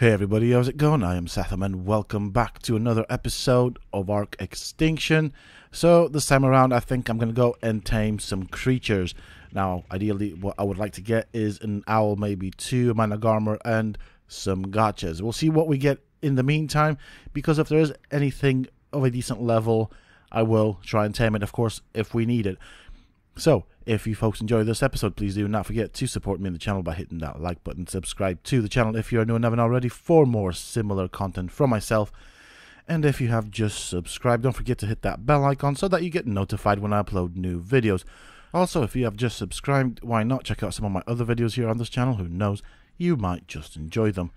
Hey everybody, how's it going? I am Sethum and welcome back to another episode of Ark Extinction. So this time around I think I'm going to go and tame some creatures. Now ideally what I would like to get is an owl, maybe two, a Managarmr and some Gachas. We'll see what we get in the meantime, because if there is anything of a decent level I will try and tame it, of course, if we need it. So, if you folks enjoy this episode, please do not forget to support me on the channel by hitting that like button. Subscribe to the channel if you are new and haven't already for more similar content from myself. And if you have just subscribed, don't forget to hit that bell icon so that you get notified when I upload new videos. Also, if you have just subscribed, why not check out some of my other videos here on this channel? Who knows, you might just enjoy them.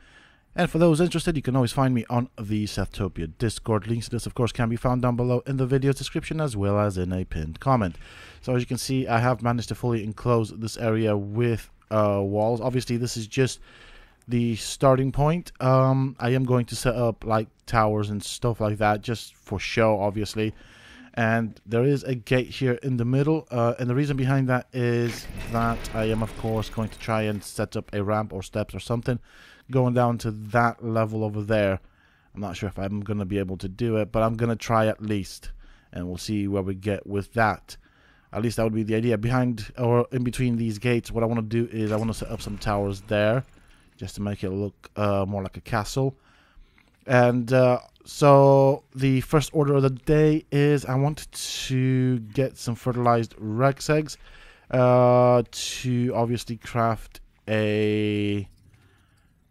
And for those interested, you can always find me on the Sethtopia Discord. Links to this, of course, can be found down below in the video's description as well as in a pinned comment. So as you can see, I have managed to fully enclose this area with walls. Obviously, this is just the starting point. I am going to set up like towers and stuff like that just for show, obviously. And there is a gate here in the middle. And the reason behind that is that I am, of course, going to try and set up a ramp or steps or something going down to that level over there. I'm not sure if I'm going to be able to do it, but I'm going to try at least, and we'll see where we get with that. At least that would be the idea. Behind or in between these gates, what I want to do is I want to set up some towers there just to make it look more like a castle. And so the first order of the day is I want to get some fertilized Rex eggs to obviously craft a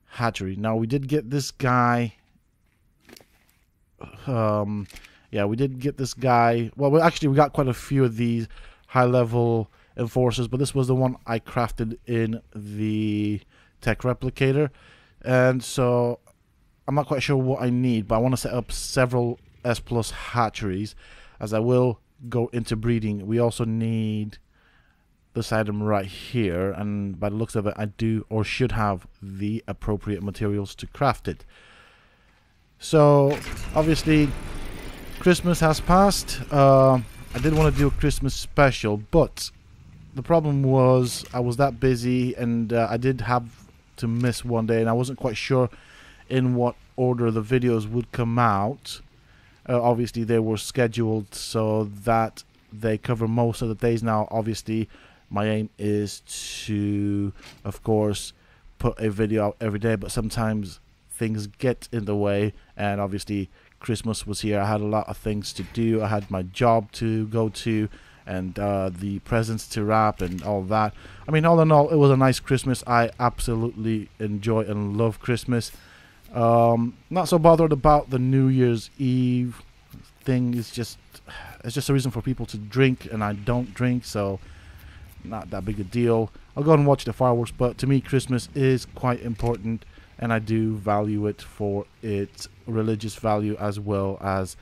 hatchery. Now we did get this guy. Yeah, we did get this guy. Well, actually, we got quite a few of these high-level enforcers, but this was the one I crafted in the tech replicator. And so I'm not quite sure what I need, but I want to set up several S+ hatcheries, as I will go into breeding. We also need this item right here, and by the looks of it, I do or should have the appropriate materials to craft it. So obviously Christmas has passed. I did want to do a Christmas special, but the problem was I was that busy, and I did have to miss one day, and I wasn't quite sure in what order the videos would come out. Obviously they were scheduled so that they cover most of the days. Now obviously my aim is to, of course, put a video out every day, but sometimes things get in the way, and obviously Christmas was here. I had a lot of things to do. I had my job to go to, and the presents to wrap and all that. I mean, all in all, it was a nice Christmas. I absolutely enjoy and love Christmas. Not so bothered about the New Year's Eve thing. It's just a reason for people to drink, and I don't drink, so not that big a deal. I'll go and watch the fireworks, but to me Christmas is quite important, and I do value it for its religious value as well as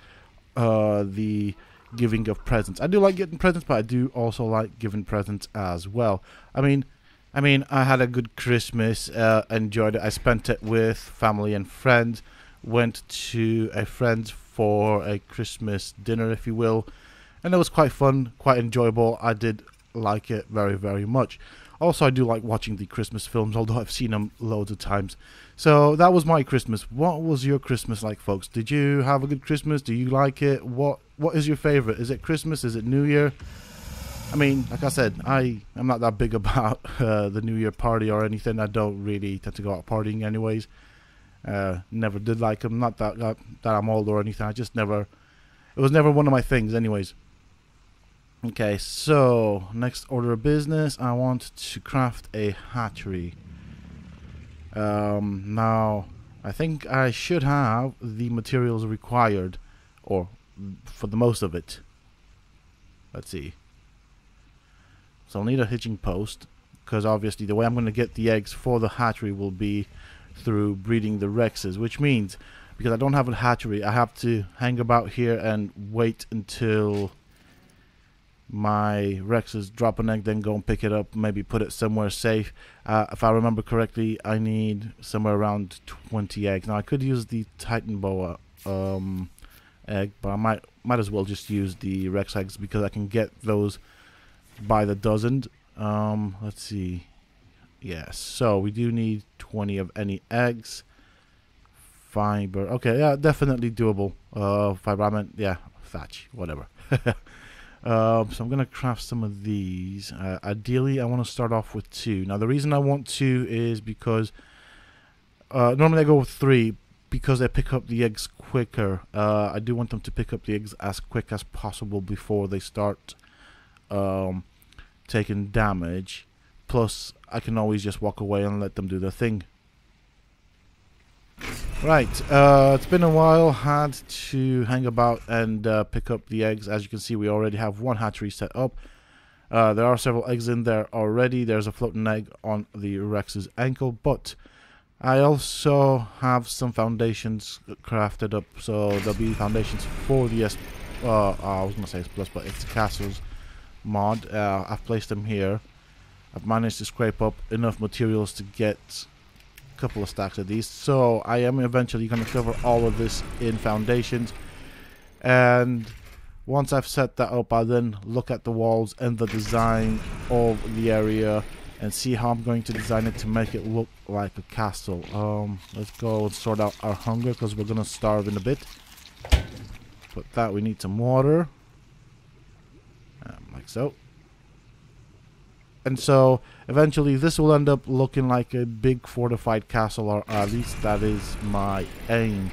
the giving of presents. I do like getting presents, but I do also like giving presents as well. I mean I had a good Christmas, enjoyed it. I spent it with family and friends, went to a friend's for a Christmas dinner, if you will, and it was quite fun, quite enjoyable. I did like it very, very much. Also, I do like watching the Christmas films, although I've seen them loads of times. So that was my Christmas. What was your Christmas like, folks? Did you have a good Christmas? Do you like it? What is your favorite? Is it Christmas? Is it New Year? I mean, like I said, I'm not that big about the New Year party or anything. I don't really tend to go out partying anyways. Never did like them. Not that I'm old or anything. I just never. It was never one of my things anyways. Okay, so next order of business, I want to craft a hatchery. Now, I think I should have the materials required, or for the most of it. Let's see. So I'll need a hitching post, because obviously the way I'm going to get the eggs for the hatchery will be through breeding the Rexes, which means, because I don't have a hatchery, I have to hang about here and wait until my Rexes drop an egg, then go and pick it up, maybe put it somewhere safe. If I remember correctly, I need somewhere around 20 eggs. Now I could use the Titan Boa egg, but I might as well just use the Rex eggs, because I can get those by the dozen. Let's see. Yes, so we do need 20 of any eggs. fiber. Okay, yeah, definitely doable. Fiber, I meant, yeah, thatch, whatever. So I'm gonna craft some of these. Ideally, I want to start off with 2. Now, the reason I want 2 is because normally I go with 3 because they pick up the eggs quicker. I do want them to pick up the eggs as quick as possible before they start taking damage. Plus, I can always just walk away and let them do their thing. Right, it's been a while. Had to hang about and pick up the eggs. As you can see, we already have 1 hatchery set up. There are several eggs in there already. There's a floating egg on the Rex's ankle, but I also have some foundations crafted up. So there'll be foundations for the I was gonna say S+, but it's Castles mod. I've placed them here. I've managed to scrape up enough materials to get couple of stacks of these, so I am eventually going to cover all of this in foundations, and once I've set that up, I'll then look at the walls and the design of the area and see how I'm going to design it to make it look like a castle. Let's go and sort out our hunger because we're going to starve in a bit. But that we need some water, like so. And so, eventually, this will end up looking like a big fortified castle, or at least that is my aim.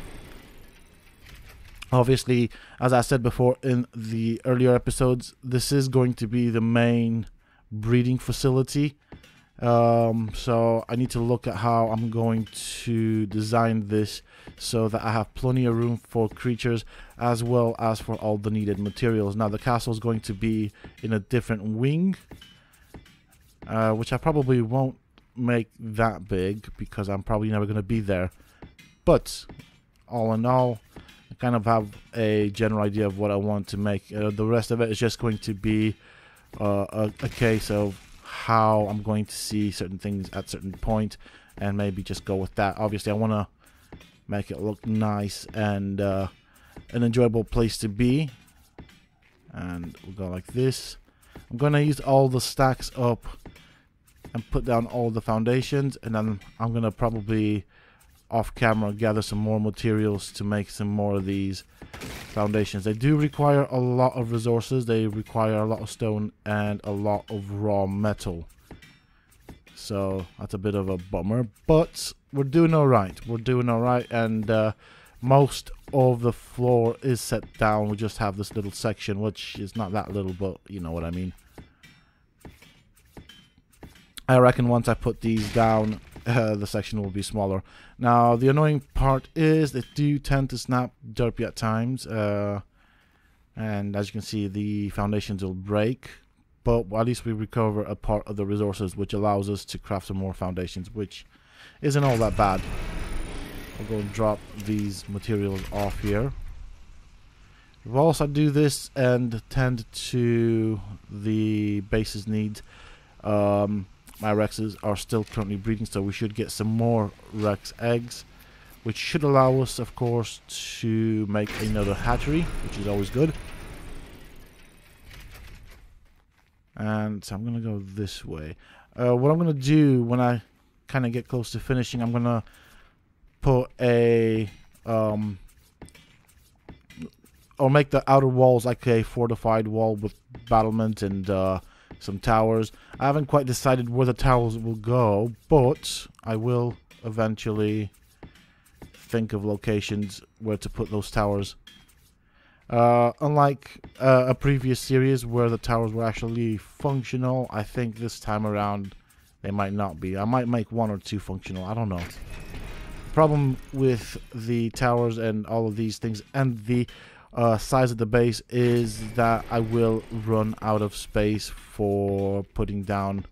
Obviously, as I said before in the earlier episodes, this is going to be the main breeding facility. So, I need to look at how I'm going to design this so that I have plenty of room for creatures as well as for all the needed materials. Now, the castle is going to be in a different wing, which I probably won't make that big because I'm probably never going to be there. But all in all, I kind of have a general idea of what I want to make. The rest of it is just going to be a case of how I'm going to see certain things at certain point, and maybe just go with that. Obviously, I want to make it look nice and an enjoyable place to be. And we'll go like this. I'm going to use all the stacks up and put down all the foundations, and then I'm gonna probably off camera gather some more materials to make some more of these foundations. They do require a lot of resources. They require a lot of stone and a lot of raw metal, so that's a bit of a bummer, but we're doing all right. We're doing all right, and most of the floor is set down. We just have this little section, which is not that little, but you know what I mean. I reckon once I put these down, the section will be smaller. Now, the annoying part is they do tend to snap derpy at times. And as you can see, the foundations will break. But at least we recover a part of the resources, which allows us to craft some more foundations, which isn't all that bad. I'll go and drop these materials off here. Whilst I do this and tend to the base's needs, my Rexes are still currently breeding, so we should get some more Rex eggs, which should allow us, of course, to make another hatchery, which is always good. And so I'm going to go this way. What I'm going to do when I kind of get close to finishing, I'm going to put a... or make the outer walls like a fortified wall with battlement and some towers. I haven't quite decided where the towers will go, but I will eventually think of locations where to put those towers. Unlike a previous series where the towers were actually functional, I think this time around they might not be. I might make 1 or 2 functional, I don't know. The problem with the towers and all of these things and the size of the base is that I will run out of space for putting down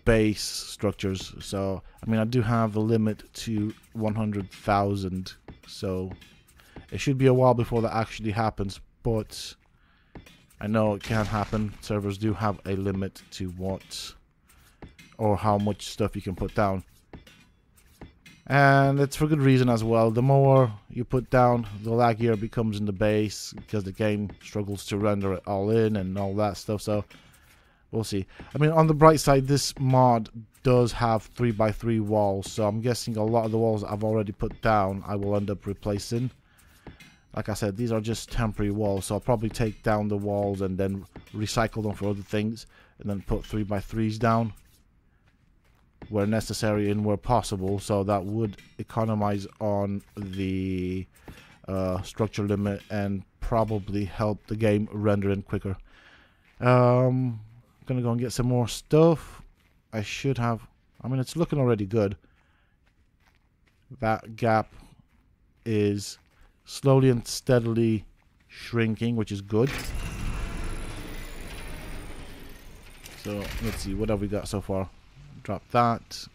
base structures. So I mean, I do have a limit to 100,000, so it should be a while before that actually happens, but I know it can happen. Servers do have a limit to what or how much stuff you can put down. And it's for good reason as well. The more you put down, the laggier it becomes in the base because the game struggles to render it all in and all that stuff. So We'll see. I mean, on the bright side, this mod does have 3x3 walls, so I'm guessing a lot of the walls I've already put down I will end up replacing. Like I said, these are just temporary walls, so I'll probably take down the walls and then recycle them for other things, and then put 3x3s down where necessary and where possible, so that would economize on the structure limit and probably help the game render in quicker. I'm gonna go and get some more stuff. I should have, I mean, it's looking already good. That gap is slowly and steadily shrinking, which is good. So let's see, what have we got so far? Drop that.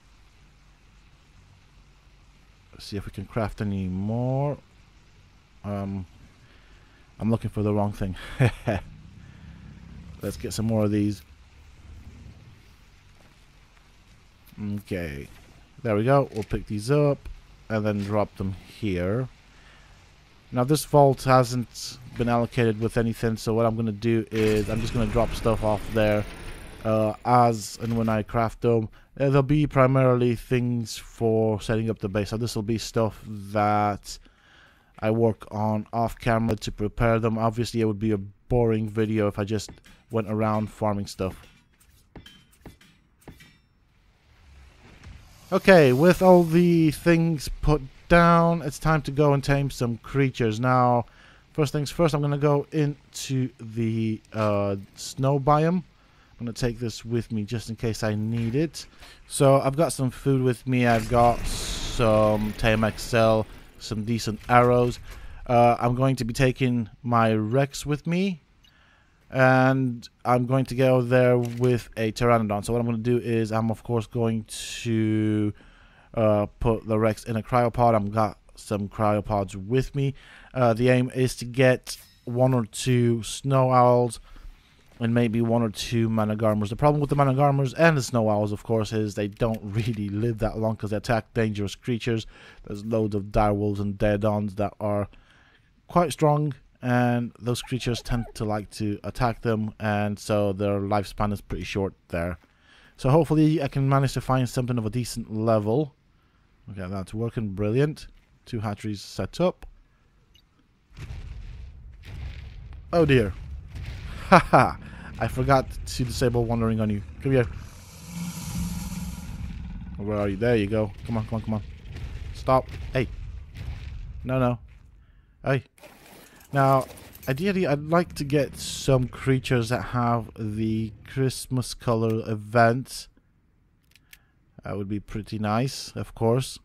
Let's see if we can craft any more. I'm looking for the wrong thing. Let's get some more of these. Okay, there we go. We'll pick these up and then drop them here. Now this vault hasn't been allocated with anything, so what I'm going to do is I'm just going to drop stuff off there as and when I craft them. There'll be primarily things for setting up the base. So this will be stuff that I work on off camera to prepare them. Obviously it would be a boring video if I just went around farming stuff. Okay, with all the things put down, it's time to go and tame some creatures. Now, first things first, I'm going to go into the snow biome. I'm going to take this with me just in case I need it. So, I've got some food with me. I've got some Tame XL, some decent arrows. I'm going to be taking my Rex with me. And I'm going to go there with a Pteranodon. So what I'm going to do is I'm of course going to put the Rex in a cryopod. I've got some cryopods with me. The aim is to get 1 or 2 snow owls and maybe 1 or 2 Managarmrs. The problem with the Managarmrs and the snow owls, of course, is they don't really live that long because they attack dangerous creatures. There's loads of direwolves and deadons that are quite strong, and those creatures tend to like to attack them, and so their lifespan is pretty short there. So hopefully I can manage to find something of a decent level. Okay, that's working brilliant. 2 hatcheries set up. Oh dear. Haha, I forgot to disable wandering on you. Come here. Where are you? There you go. Come on, come on, come on. Stop. Hey. No, no. Hey. Now, ideally, I'd like to get some creatures that have the Christmas color event. That would be pretty nice, of course.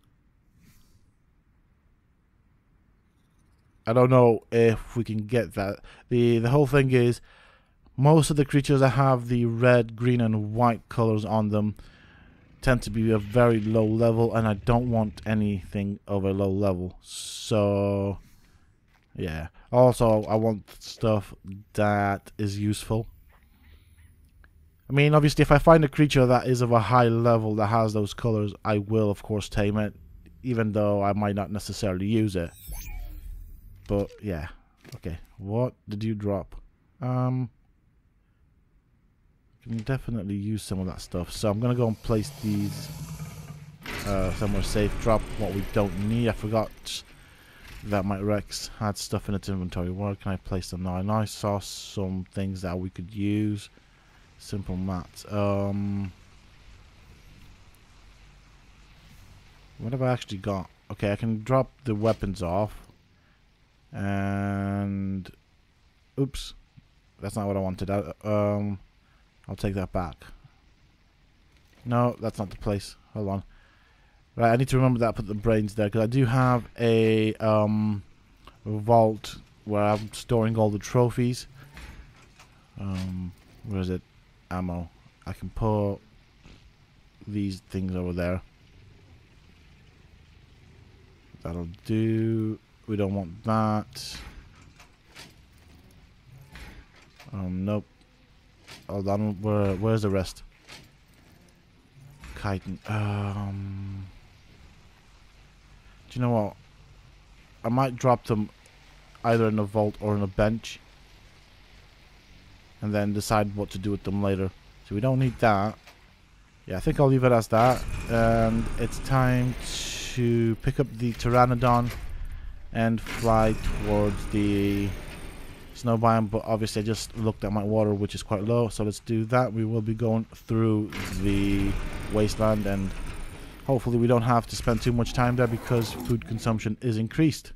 I don't know if we can get that. The whole thing is, most of the creatures that have the red, green, and white colors on them tend to be a very low level, and I don't want anything of a low level. So, yeah. Also, I want stuff that is useful. I mean, obviously, if I find a creature that is of a high level that has those colors, I will, of course, tame it, even though I might not necessarily use it. But, yeah. Okay, what did you drop? Can definitely use some of that stuff. So I'm going to go and place these somewhere safe. Drop what we don't need. I forgot that my Rex had stuff in its inventory. Where can I place them now? I know I saw some things that we could use. Simple mats. What have I actually got? Okay, I can drop the weapons off. And oops, that's not what I wanted. I'll take that back. No, that's not the place. Hold on. Right, I need to remember that. Put the brains there because I do have a vault where I'm storing all the trophies. Where is it? Ammo. I can put these things over there. That'll do. We don't want that. Nope. Hold on. Where's the rest? Chitin. Do you know what? I might drop them either in a vault or in a bench, and then decide what to do with them later. So we don't need that. Yeah, I think I'll leave it as that. And it's time to pick up the Pteranodon and fly towards the snow biome. But obviously I just looked at my water, which is quite low. So let's do that. We will be going through the wasteland, and hopefully we don't have to spend too much time there because food consumption is increased.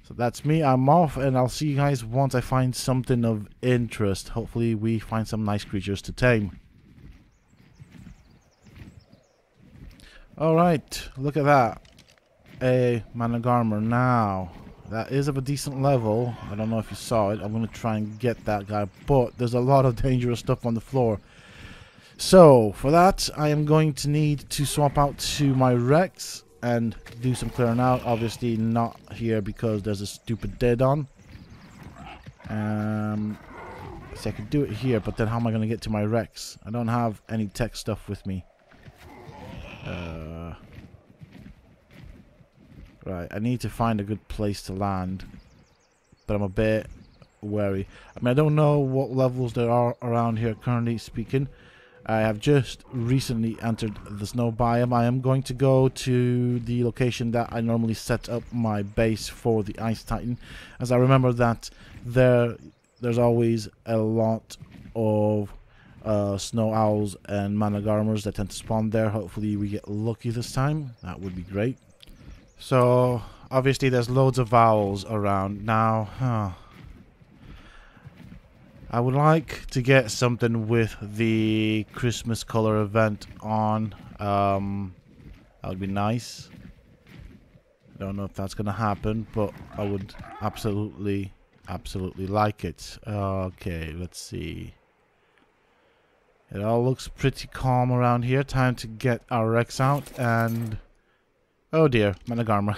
So that's me. I'm off, and I'll see you guys once I find something of interest. Hopefully we find some nice creatures to tame. Alright, look at that. A Managarmr. Now, that is of a decent level. I don't know if you saw it. I'm going to try and get that guy, but there's a lot of dangerous stuff on the floor. So, for that, I am going to need to swap out to my Rex and do some clearing out. Obviously not here because there's a stupid dead on. So I could do it here, but then how am I going to get to my Rex? I don't have any tech stuff with me. Right, I need to find a good place to land, but I'm a bit wary. I mean, I don't know what levels there are around here currently speaking. I have just recently entered the snow biome. I am going to go to the location that I normally set up my base for the Ice Titan, as I remember that there's always a lot of snow owls and Managarmrs that tend to spawn there. Hopefully we get lucky this time. That would be great. So obviously there's loads of owls around now. I would like to get something with the Christmas color event on. That would be nice. I don't know if that's gonna happen, but I would absolutely like it. Okay, let's see. It all looks pretty calm around here. Time to get our Rex out, and oh dear, Managarmr.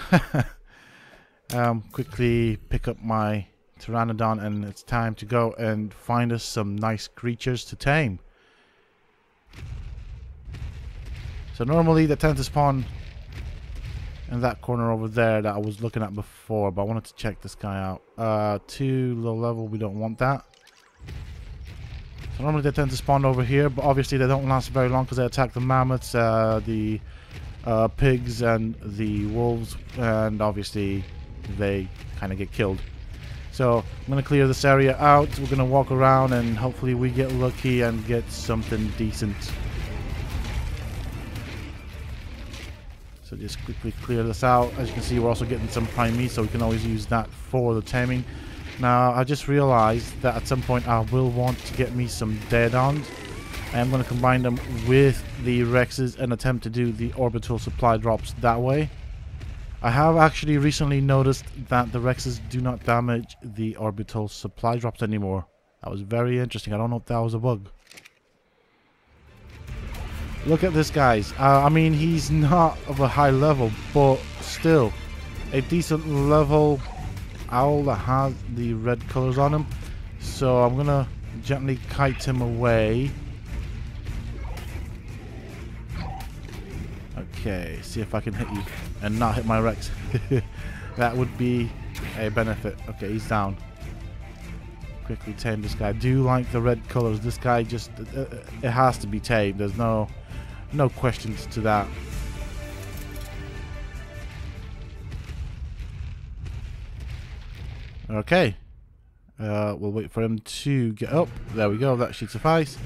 Quickly pick up my Pteranodon, and it's time to go and find us some nice creatures to tame. So normally they tend to spawn in that corner over there that I was looking at before, but I wanted to check this guy out. Too low level, we don't want that. So normally they tend to spawn over here, but obviously they don't last very long because they attack the mammoths, the pigs and the wolves, and obviously they kind of get killed. So I'm going to clear this area out. We're going to walk around and hopefully we get lucky and get something decent. So just quickly clear this out. As you can see, we're also getting some prime meat, so we can always use that for the taming. Now, I just realized that at some point I will want to get me some dead-ons. I am going to combine them with the Rexes and attempt to do the orbital supply drops that way. I have actually recently noticed that the Rexes do not damage the orbital supply drops anymore. That was very interesting. I don't know if that was a bug. Look at this, guys. I mean, he's not of a high level, but still a decent level owl that has the red colors on him. So I'm going to gently kite him away. Okay, see if I can hit you and not hit my Rex. That would be a benefit. Okay, he's down. Quickly tame this guy. I do like the red colors. This guy just it has to be tamed. There's no questions to that. Okay, we'll wait for him to get up. There we go. That should suffice.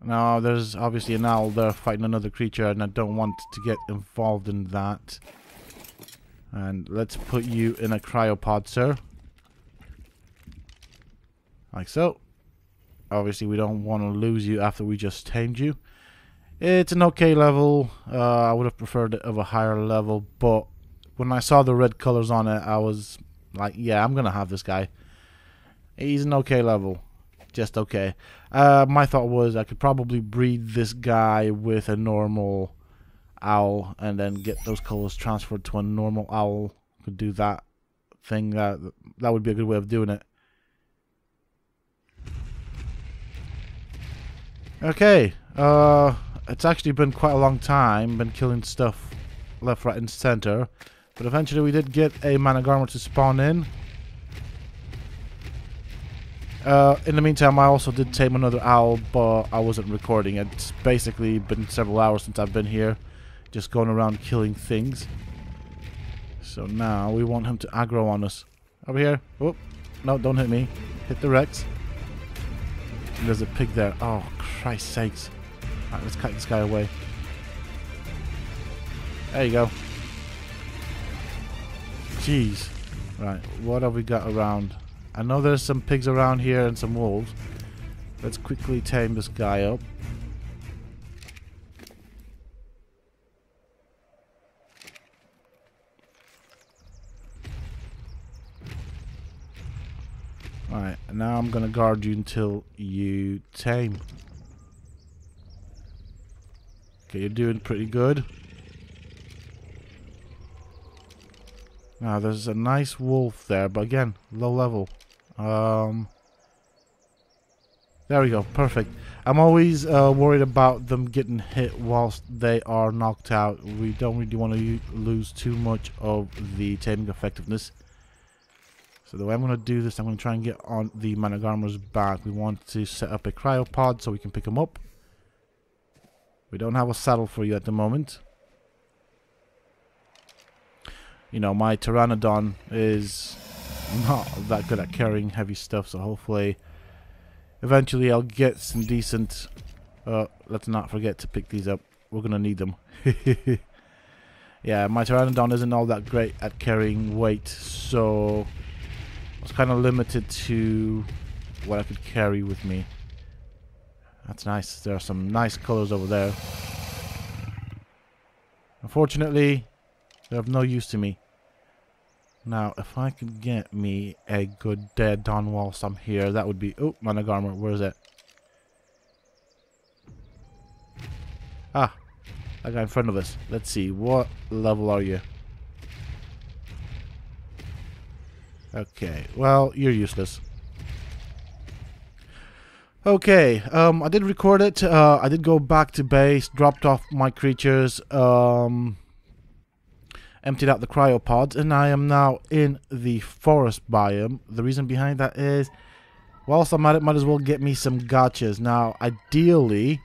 Now, there's obviously an owl there fighting another creature, and I don't want to get involved in that. And let's put you in a cryopod, sir. Like so. Obviously, we don't want to lose you after we just tamed you. It's an okay level. I would have preferred it of a higher level, but when I saw the red colors on it, I was like, yeah, I'm going to have this guy. He's an okay level. Just okay. My thought was I could probably breed this guy with a normal owl and then get those colors transferred to a normal owl. Could do that thing. That would be a good way of doing it. Okay. It's actually been quite a long time. Been killing stuff left, right, and center. But eventually we did get a Managarmr to spawn in. In the meantime, I also did tame another owl, but I wasn't recording. It's basically been several hours since I've been here, just going around killing things. So now we want him to aggro on us. Over here. Oh, no, don't hit me. Hit the Rex. And there's a pig there. Oh, Christ's sakes. Alright, let's cut this guy away. There you go. Jeez. Right, what have we got around? I know there's some pigs around here and some wolves. Let's quickly tame this guy up. Alright, now I'm gonna guard you until you tame. Okay, you're doing pretty good. Now there's a nice wolf there, but again, low level. There we go, perfect. I'm always worried about them getting hit whilst they are knocked out. We don't really want to lose too much of the taming effectiveness. So the way I'm going to do this, I'm going to try and get on the Managarmr's back. We want to set up a cryopod so we can pick him up. We don't have a saddle for you at the moment. You know, my Pteranodon is not that good at carrying heavy stuff, so hopefully eventually I'll get some decent... let's not forget to pick these up. We're going to need them. Yeah, my Pteranodon isn't all that great at carrying weight, so I was kind of limited to what I could carry with me. That's nice. There are some nice colors over there. Unfortunately, they're of no use to me. Now, if I could get me a good dead Don whilst I'm here, that would be... Oh, Managarmr, where is it? Ah, that guy in front of us. Let's see, what level are you? Okay, well, you're useless. Okay, I did record it. I did go back to base, dropped off my creatures, emptied out the cryopods, and I am now in the forest biome. The reason behind that is, whilst I'm at it, might as well get me some gachas. Now, ideally,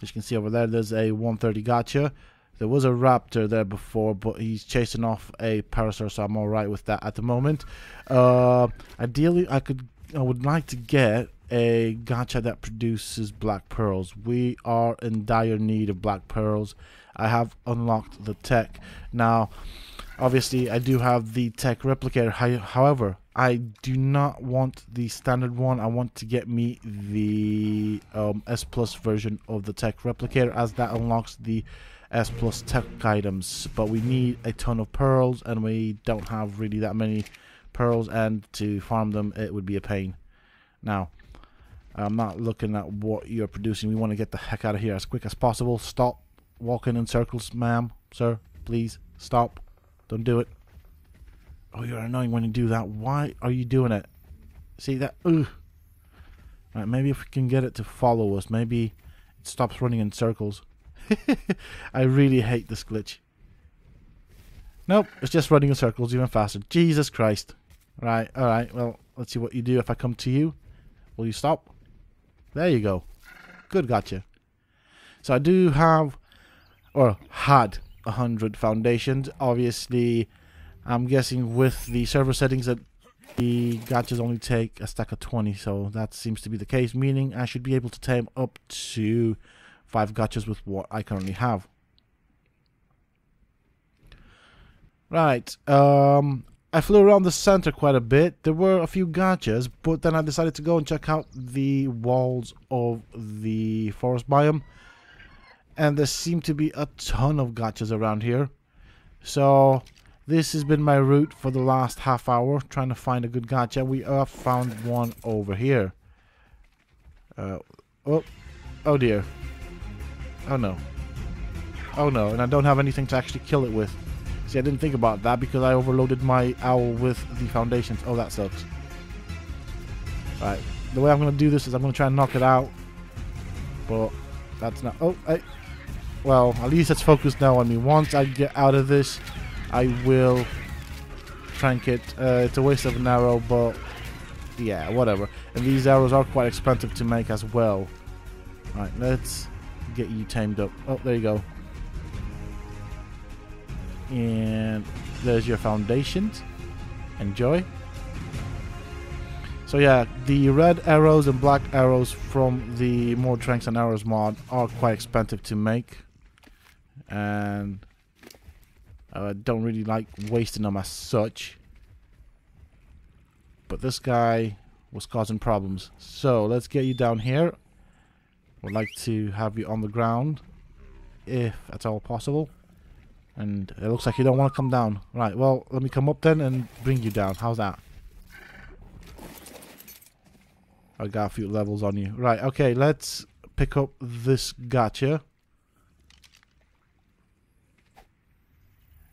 as you can see over there, there's a 130 gacha. There was a raptor there before, but he's chasing off a parasaur, so I'm alright with that at the moment. Ideally, I would like to get a gacha that produces black pearls. We are in dire need of black pearls. I have unlocked the tech. Now, obviously, I do have the tech replicator. However, I do not want the standard one. I want to get me the S Plus version of the tech replicator, as that unlocks the S Plus tech items. But we need a ton of pearls, and we don't have really that many pearls, and to farm them, it would be a pain. Now, I'm not looking at what you're producing. We want to get the heck out of here as quick as possible. Stop walking in circles, ma'am, sir. Please, stop. Don't do it. Oh, you're annoying when you do that. Why are you doing it? See that? Ugh. Right, maybe if we can get it to follow us, maybe it stops running in circles. I really hate this glitch. Nope, it's just running in circles even faster. Jesus Christ. Right, alright, well, let's see what you do if I come to you. Will you stop? There you go. Good, gotcha. So I do have, or had, 100 foundations. Obviously, I'm guessing with the server settings that the gachas only take a stack of 20, so that seems to be the case, meaning I should be able to tame up to 5 gachas with what I currently have. Right, I flew around the center quite a bit. There were a few gachas, but then I decided to go and check out the walls of the forest biome, and there seemed to be a ton of gachas around here. So this has been my route for the last half hour, trying to find a good gacha. We have found one over here. Oh dear. Oh no. Oh no, and I don't have anything to actually kill it with. See, I didn't think about that because I overloaded my owl with the foundations. Oh, that sucks. Right, the way I'm going to do this is I'm going to try and knock it out. But that's not... Oh, well, at least it's focused now on me. Once I get out of this, I will trank it. It's a waste of an arrow, but Yeah, whatever. And these arrows are quite expensive to make as well. Alright, let's get you tamed up. Oh, there you go. And there's your foundations. Enjoy. So yeah, the red arrows and black arrows from the More Tranks and Arrows mod are quite expensive to make. And I don't really like wasting them as such. But this guy was causing problems. So let's get you down here. Would like to have you on the ground, if that's all possible. And it looks like you don't want to come down. Right, well, let me come up then and bring you down. How's that? I got a few levels on you. Right, okay, let's pick up this gacha.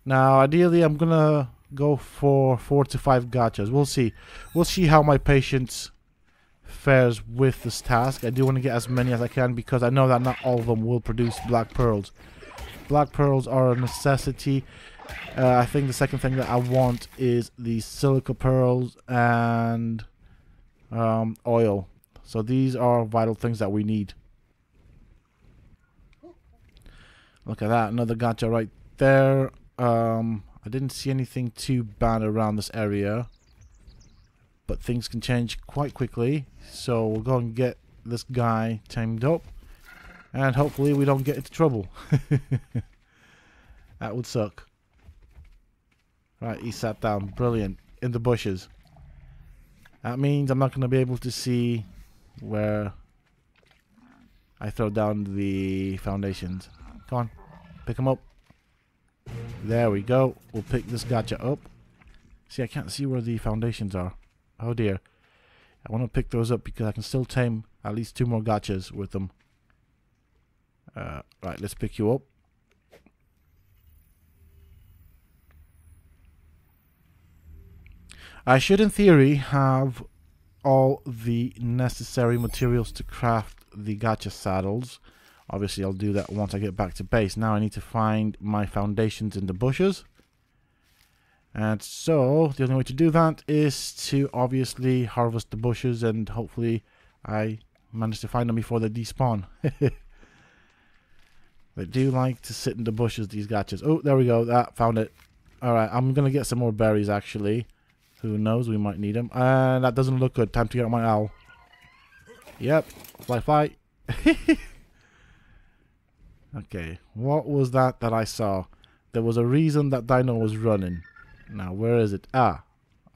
Now, ideally, I'm gonna go for 4 to 5 gachas. We'll see. We'll see how my patience fares with this task. I do want to get as many as I can because I know that not all of them will produce black pearls. Black pearls are a necessity. I think the second thing that I want is the silica pearls and oil. So these are vital things that we need. Look at that, another gacha right there. I didn't see anything too bad around this area, but things can change quite quickly. So we'll go and get this guy tamed up, and hopefully we don't get into trouble. That would suck. Right, he sat down. Brilliant. In the bushes. That means I'm not going to be able to see where I throw down the foundations. Come on, pick them up. There we go. We'll pick this gacha up. See, I can't see where the foundations are. Oh dear. I want to pick those up because I can still tame at least 2 more gachas with them. Right, let's pick you up. I should, in theory, have all the necessary materials to craft the gacha saddles. Obviously, I'll do that once I get back to base. Now I need to find my foundations in the bushes. And so, the only way to do that is to obviously harvest the bushes, and hopefully I manage to find them before they despawn. They do like to sit in the bushes, these gachas. Oh, there we go. That found it. Alright, I'm going to get some more berries, actually. Who knows? We might need them. And that doesn't look good. Time to get my owl. Yep. Fly, fly. Okay, what was that I saw? There was a reason that dino was running. Now, where is it? Ah,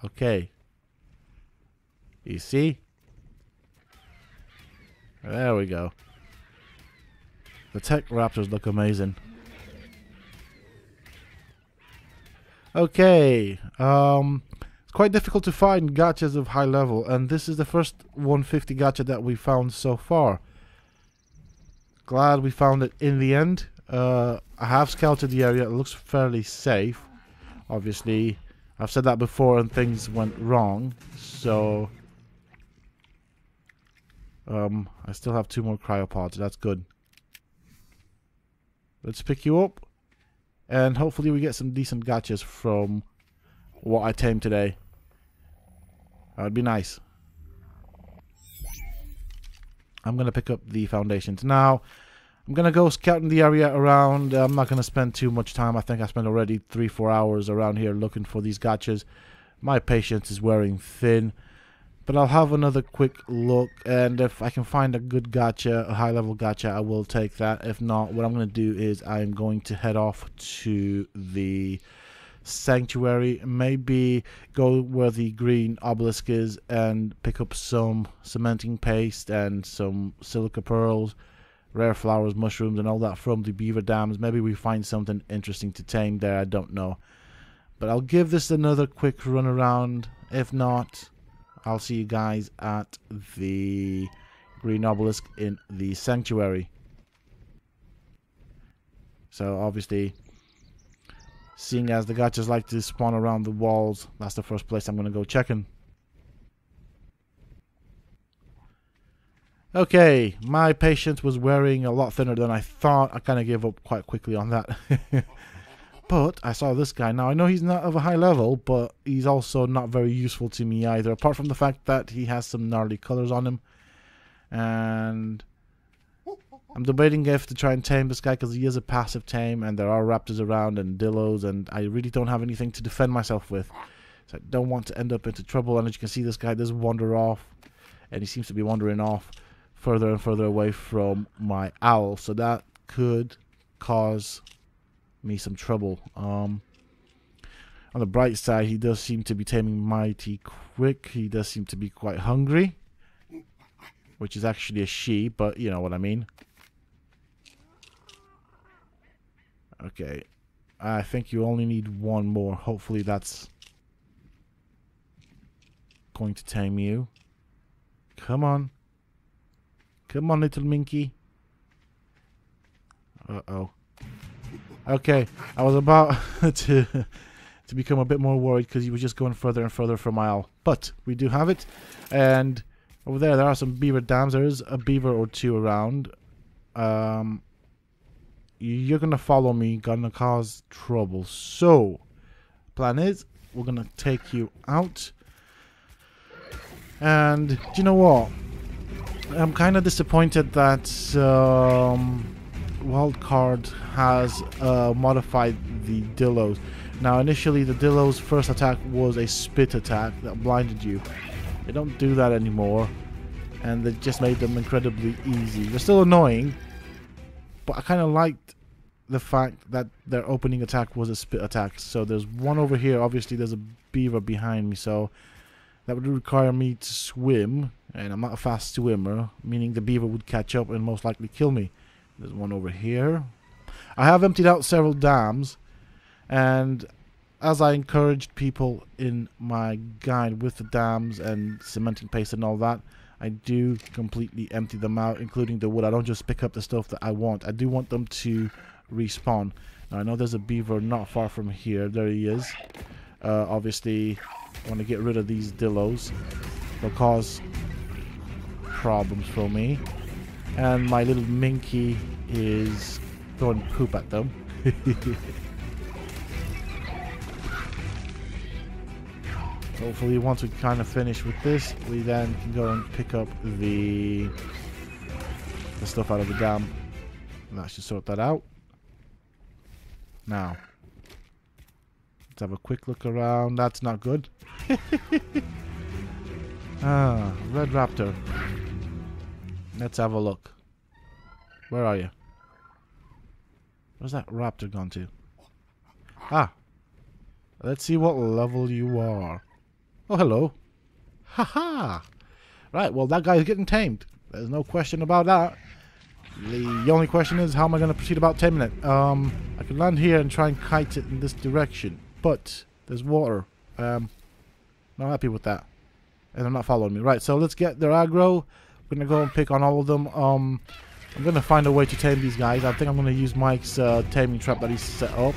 okay. You see? There we go. The tech raptors look amazing. Okay, it's quite difficult to find gachas of high level, and this is the first 150 gacha that we found so far. Glad we found it in the end. I have scouted the area. It looks fairly safe. Obviously, I've said that before and things went wrong. So, I still have 2 more cryopods. That's good. Let's pick you up. And hopefully we get some decent gachas from what I tamed today. That would be nice. I'm going to pick up the foundations. Now, I'm going to go scouting the area around. I'm not going to spend too much time. I think I spent already 3-4 hours around here looking for these gachas. My patience is wearing thin. But I'll have another quick look. And if I can find a good gacha, a high-level gacha, I will take that. If not, what I'm going to do is I'm going to head off to the sanctuary, maybe go where the green obelisk is and pick up some cementing paste and some silica pearls, rare flowers, mushrooms, and all that from the beaver dams. Maybe we find something interesting to tame there. I don't know, but I'll give this another quick run around. If not, I'll see you guys at the green obelisk in the sanctuary. So obviously, seeing as the gachas like to spawn around the walls, that's the first place I'm going to go checking. Okay, my patience was wearing a lot thinner than I thought. I kind of gave up quite quickly on that. But I saw this guy. Now, I know he's not of a high level, but he's also not very useful to me either, apart from the fact that he has some gnarly colors on him. And I'm debating if to try and tame this guy, because he is a passive tame, and there are raptors around and dillos, and I really don't have anything to defend myself with. So I don't want to end up into trouble. And as you can see, this guy does wander off, and he seems to be wandering off further and further away from my owl. So that could cause me some trouble. On the bright side, he does seem to be taming mighty quick. He does seem to be quite hungry, which is actually a she, but you know what I mean. Okay, I think you only need one more. Hopefully that's going to tame you. Come on. Come on, little minky. Uh-oh. Okay, I was about to become a bit more worried because he was just going further and further from my owl. But we do have it, and over there are some beaver dams. There is a beaver or two around. You're gonna follow me, gonna cause trouble. So, plan is we're gonna take you out. And do you know what? I'm kind of disappointed that Wildcard has modified the dillos. Now, initially, the dillos' first attack was a spit attack that blinded you. They don't do that anymore, and they just made them incredibly easy. They're still annoying, but I kind of liked the fact that their opening attack was a spit attack. So there's one over here. Obviously, there's a beaver behind me, so that would require me to swim, and I'm not a fast swimmer, meaning the beaver would catch up and most likely kill me. There's one over here. I have emptied out several dams, and as I encouraged people in my guide with the dams and cementing paste and all that, I do completely empty them out, including the wood. I don't just pick up the stuff that I want. I do want them to respawn. Now, I know there's a beaver not far from here. There he is. Obviously, I want to get rid of these dillos. They'll cause problems for me. And my little minky is throwing poop at them. Hopefully, once we kind of finish with this, we then can go and pick up the stuff out of the dam. And that should sort that out. Now, let's have a quick look around. That's not good. Red Raptor. Let's have a look. Where are you? Where's that raptor gone to? Ah. Let's see what level you are. Oh, hello. Haha. Right, well, that guy's getting tamed. There's no question about that. The only question is, how am I going to proceed about taming it? I can land here and try and kite it in this direction, but there's water. Not happy with that. And they're not following me. Right, so let's get their aggro. I'm going to go and pick on all of them. I'm going to find a way to tame these guys. I think I'm going to use Mike's taming trap that he's set up.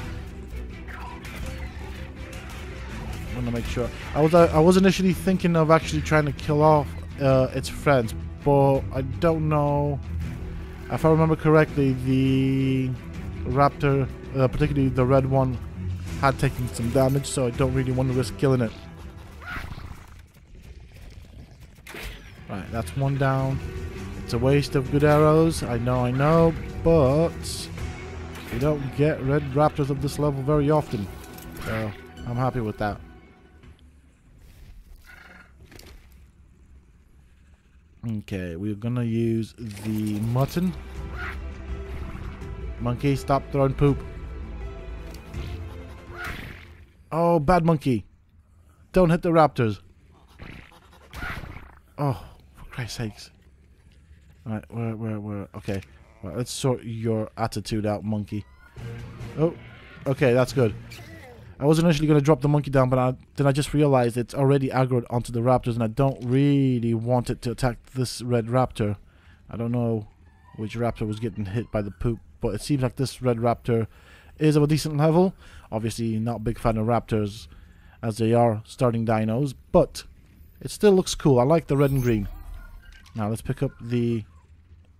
I'm going to make sure. I was initially thinking of actually trying to kill off its friends, but I don't know. If I remember correctly, the raptor, particularly the red one, had taken some damage, so I don't really want to risk killing it. Right, that's one down. It's a waste of good arrows, I know, but we don't get red raptors of this level very often, so I'm happy with that. Okay, we're gonna use the mutton. Monkey, stop throwing poop. Oh, bad monkey. Don't hit the raptors. Oh, for Christ's sakes. Alright, where? Okay. Right, let's sort your attitude out, monkey. Oh, okay, that's good. I was initially going to drop the monkey down, but then I just realized it's already aggroed onto the raptors, and I don't really want it to attack this red raptor. I don't know which raptor was getting hit by the poop, but it seems like this red raptor is of a decent level. Obviously, not a big fan of raptors, as they are starting dinos, but it still looks cool. I like the red and green. Now, let's pick up the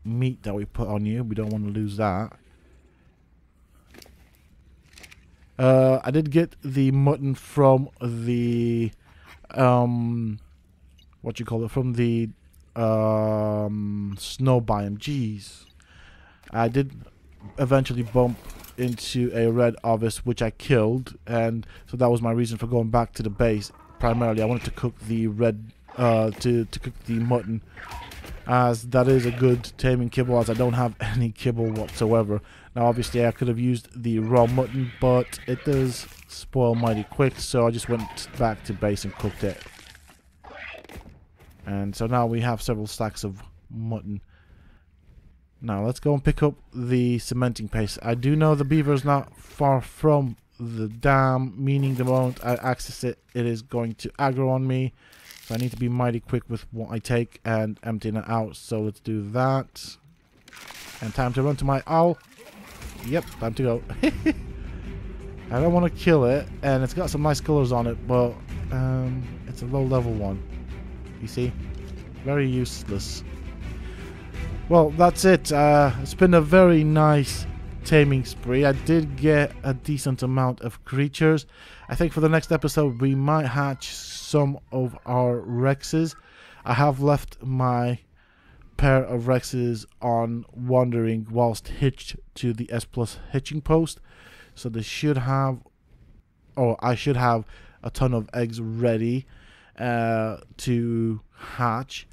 meat that we put on you. We don't want to lose that. I did get the mutton from the what you call it, from the snow biome. Jeez, I did eventually bump into a red obvious, which I killed, and so that was my reason for going back to the base. Primarily, I wanted to cook the red to cook the mutton, as that is a good taming kibble, as I don't have any kibble whatsoever. Now obviously I could have used the raw mutton, but it does spoil mighty quick, so I just went back to base and cooked it. And so now we have several stacks of mutton. Now let's go and pick up the cementing paste. I do know the beaver is not far from the dam, meaning the moment I access it, it is going to aggro on me. So I need to be mighty quick with what I take and emptying it out. So let's do that. And time to run to my owl. Yep, time to go. I don't want to kill it, and it's got some nice colors on it, but it's a low level one. You see? Very useless. Well, that's it. It's been a very nice taming spree. I did get a decent amount of creatures. I think for the next episode we might hatch some of our Rexes. I have left my pair of Rexes on wandering whilst hitched to the S+ hitching post, so they should have, or I should have, a ton of eggs ready to hatch.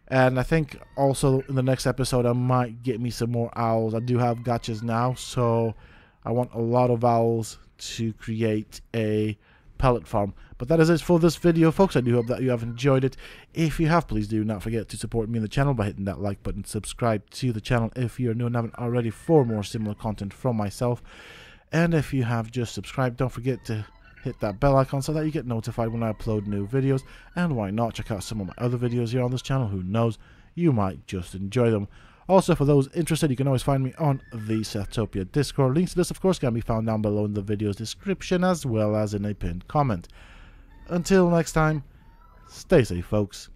And I think also in the next episode I might get me some more owls. I do have Gachas now, so I want a lot of owls to create a pellet farm. But that is it for this video, folks. I do hope that you have enjoyed it. If you have, please do not forget to support me in the channel by hitting that like button. Subscribe to the channel if you're new and haven't already for more similar content from myself. And if you have just subscribed, don't forget to hit that bell icon so that you get notified when I upload new videos. And why not check out some of my other videos here on this channel? Who knows, you might just enjoy them. Also, for those interested, you can always find me on the Sethtopia Discord. Links to this, of course, can be found down below in the video's description, as well as in a pinned comment. Until next time, stay safe, folks.